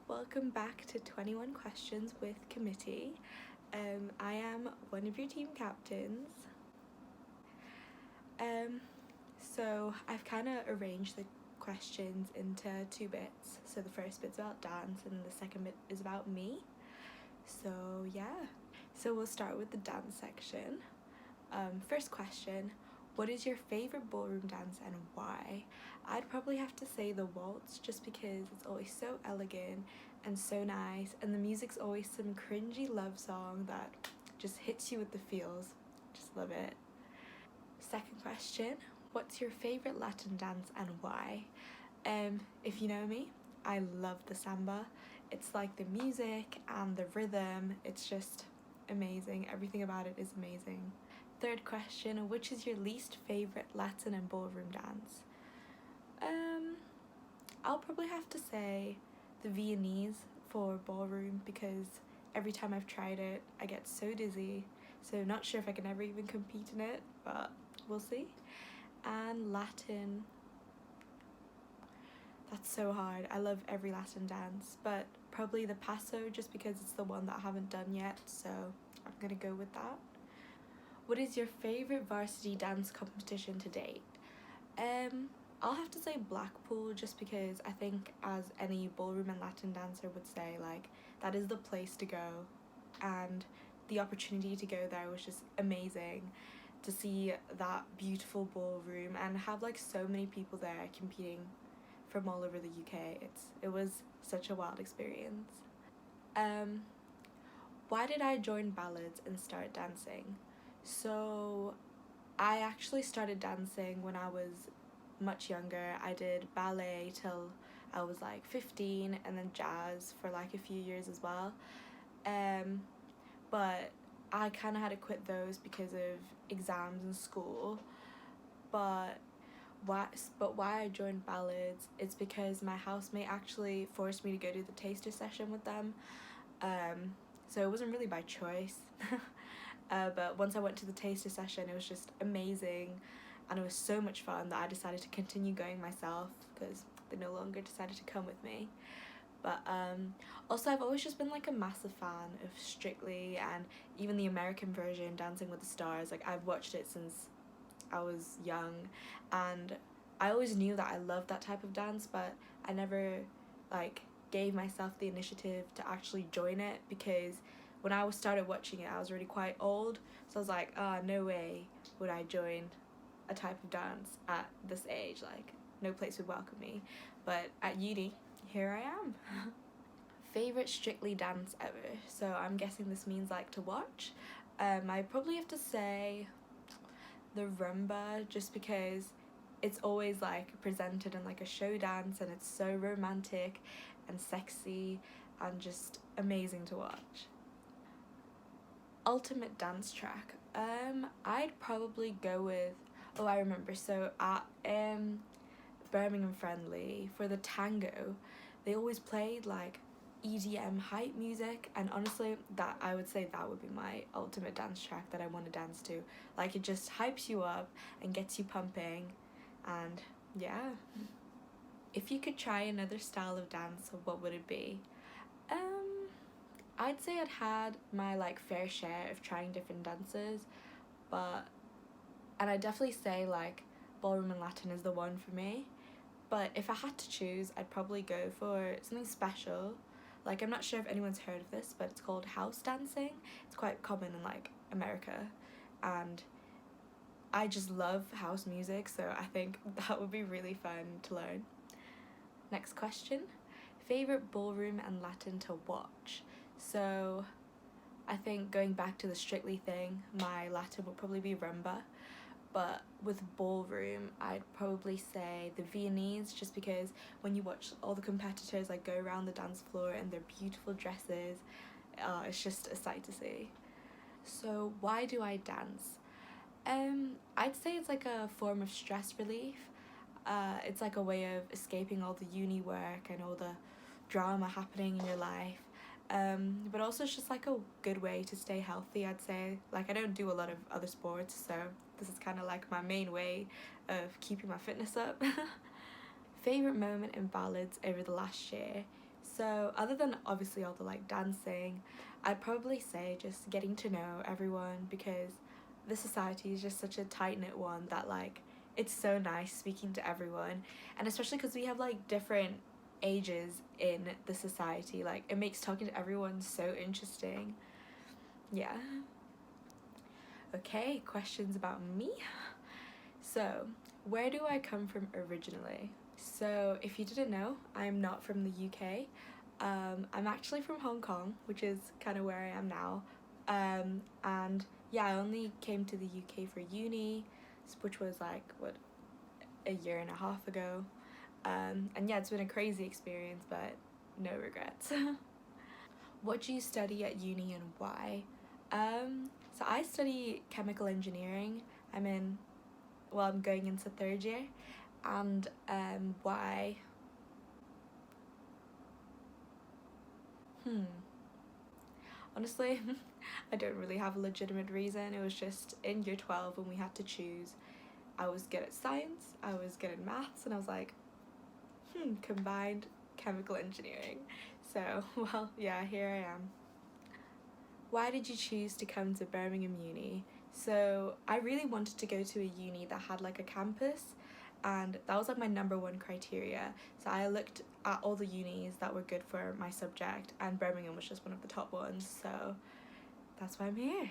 Welcome back to 21 Questions with Committee. I am one of your team captains. So I've kind of arranged the questions into two bits. So the first bit's about dance and the second bit is about me. So yeah. So we'll start with the dance section. First question, what is your favorite ballroom dance and why? I'd probably have to say the waltz just because it's always so elegant and so nice, and the music's always some cringy love song that just hits you with the feels. Just love it. Second question, what's your favorite Latin dance and why? If you know me, I love the samba. It's like the music and the rhythm, it's just amazing. Everything about it is amazing. Third question, which is your least favorite Latin and ballroom dance? I'll probably have to say the Viennese for ballroom because every time I've tried it, I get so dizzy. So not sure if I can ever even compete in it, but we'll see. And Latin, that's so hard. I love every Latin dance, but probably the paso just because it's the one that I haven't done yet, so I'm gonna go with that. What is your favorite varsity dance competition to date? I'll have to say Blackpool just because I think, as any ballroom and Latin dancer would say, like, that is the place to go, and the opportunity to go there was just amazing. To see that beautiful ballroom and have like so many people there competing from all over the UK, it was such a wild experience. Why did I join ballads and start dancing? So I actually started dancing when I was much younger. I did ballet till I was like 15 and then jazz for like a few years as well. But I kind of had to quit those because of exams in school. But why I joined ballads is because my housemate actually forced me to go to the taster session with them. So it wasn't really by choice. But once I went to the taster session, it was just amazing, and it was so much fun that I decided to continue going myself because they no longer decided to come with me. But also I've always just been like a massive fan of Strictly and even the American version, Dancing with the Stars. Like, I've watched it since I was young, and I always knew that I loved that type of dance, but I never like gave myself the initiative to actually join it because when I started watching it I was already quite old, so I was like, no way would I join a type of dance at this age, like no place would welcome me. But at uni, here I am. Favorite Strictly dance ever, so I'm guessing this means like to watch. I probably have to say the rumba just because it's always like presented in like a show dance and it's so romantic and sexy and just amazing to watch. Ultimate dance track, I'd probably go with, oh, I remember, so at Birmingham Friendly for the tango they always played like EDM hype music, and honestly that I would say that would be my ultimate dance track that I want to dance to. Like, it just hypes you up and gets you pumping, and yeah. If you could try another style of dance, what would it be? I'd say I'd had my like fair share of trying different dances, but and I definitely say like ballroom and Latin is the one for me. But if I had to choose, I'd probably go for something special. Like, I'm not sure if anyone's heard of this, but it's called house dancing. It's quite common in like America, and I just love house music, so I think that would be really fun to learn. Next question, favorite ballroom and Latin to watch. So I think going back to the Strictly thing, my Latin would probably be rumba. But with ballroom, I'd probably say the Viennese, just because when you watch all the competitors like go around the dance floor in their beautiful dresses, it's just a sight to see. So why do I dance? I'd say it's like a form of stress relief. It's like a way of escaping all the uni work and all the drama happening in your life. But also it's just like a good way to stay healthy, I'd say. Like, I don't do a lot of other sports, so this is kind of like my main way of keeping my fitness up. Favorite moment in ballads over the last year. So other than obviously all the like dancing, I'd probably say just getting to know everyone, because the society is just such a tight-knit one that like it's so nice speaking to everyone, and especially because we have like different ages in the society, like it makes talking to everyone so interesting. Yeah. Okay, questions about me. So, where do I come from originally? So, if you didn't know, I'm not from the UK. I'm actually from Hong Kong, which is kind of where I am now. And yeah, I only came to the UK for uni, which was like, what, a year and a half ago. And yeah, it's been a crazy experience, but no regrets. What do you study at uni and why? So I study chemical engineering. I'm in, well, I'm going into third year. And why? Hmm. Honestly, I don't really have a legitimate reason. It was just in year 12 when we had to choose. I was good at science, I was good at maths, and I was like, combined chemical engineering. So, well, yeah, here I am. Why did you choose to come to Birmingham Uni? So I really wanted to go to a uni that had like a campus, and that was like my number one criteria. So I looked at all the unis that were good for my subject, and Birmingham was just one of the top ones. So that's why I'm here.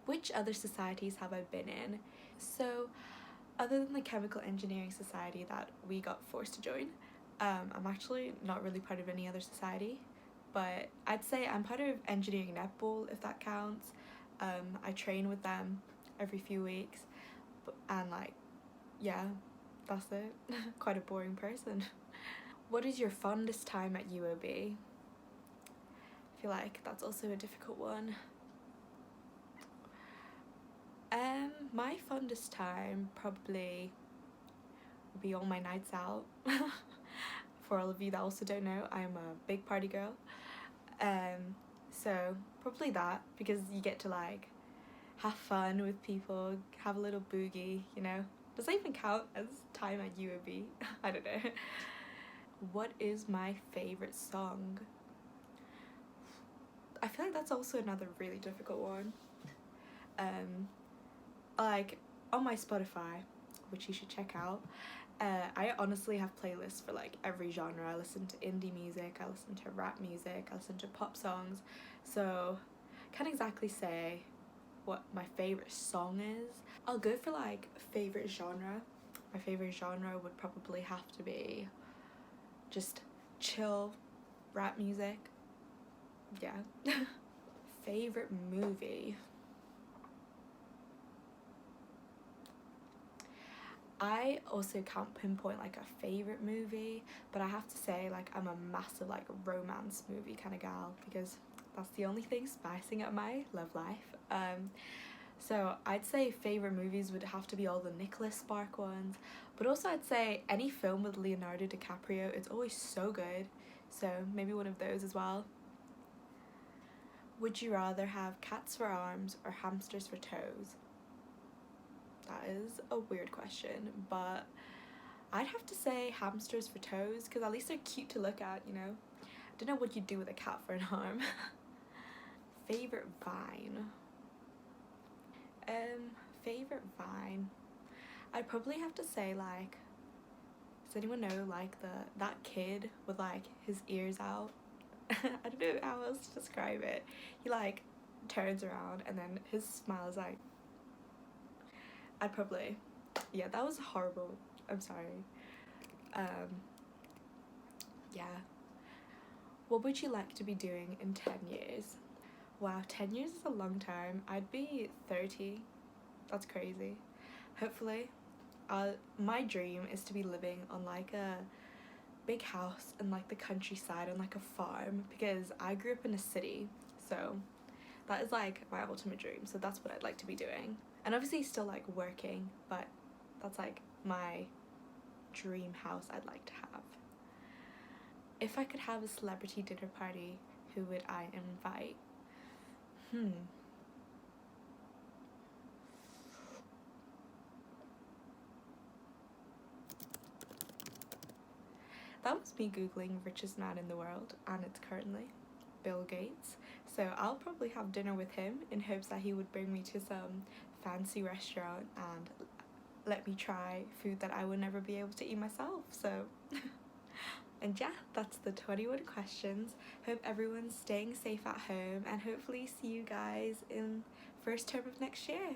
Which other societies have I been in? So other than the chemical engineering society that we got forced to join, I'm actually not really part of any other society, but I'd say I'm part of engineering netball, if that counts. I train with them every few weeks, and like, yeah, that's it. Quite a boring person. What is your fondest time at UOB? I feel like that's also a difficult one. My fondest time probably would be all my nights out. For all of you that also don't know, I'm a big party girl. So probably that, because you get to like have fun with people, have a little boogie, you know. Does that even count as time at UOB? I don't know. What is my favorite song? I feel like that's also another really difficult one. Like on my Spotify, which you should check out, I honestly have playlists for like every genre. I listen to indie music, I listen to rap music, I listen to pop songs. So can't exactly say what my favorite song is. I'll go for like favorite genre. My favorite genre would probably have to be just chill rap music. Yeah. Favorite movie. I also can't pinpoint like a favorite movie, but I have to say like I'm a massive like romance movie kind of gal, because that's the only thing spicing up my love life. So I'd say favorite movies would have to be all the Nicholas Spark ones, but also I'd say any film with Leonardo DiCaprio. It's always so good. So maybe one of those as well. Would you rather have cats for arms or hamsters for toes? That is a weird question, but I'd have to say hamsters for toes, because at least they're cute to look at, you know? I don't know what you'd do with a cat for an arm. Favorite vine. Favorite vine. I'd probably have to say like, does anyone know like that kid with like his ears out? I don't know how else to describe it. He like turns around and then his smile is like, I'd probably, yeah, that was horrible. I'm sorry. Um, yeah. What would you like to be doing in 10 years? Wow, 10 years is a long time. I'd be 30. That's crazy. Hopefully, my dream is to be living on like a big house in like the countryside on like a farm, because I grew up in a city. So that is like my ultimate dream. So that's what I'd like to be doing. And obviously still like working, but that's like my dream house I'd like to have. If I could have a celebrity dinner party, who would I invite? that was me googling richest man in the world, and it's currently Bill Gates. So I'll probably have dinner with him in hopes that he would bring me to some fancy restaurant and let me try food that I would never be able to eat myself. So and yeah, that's the 21 questions. Hope everyone's staying safe at home, and hopefully see you guys in first term of next year.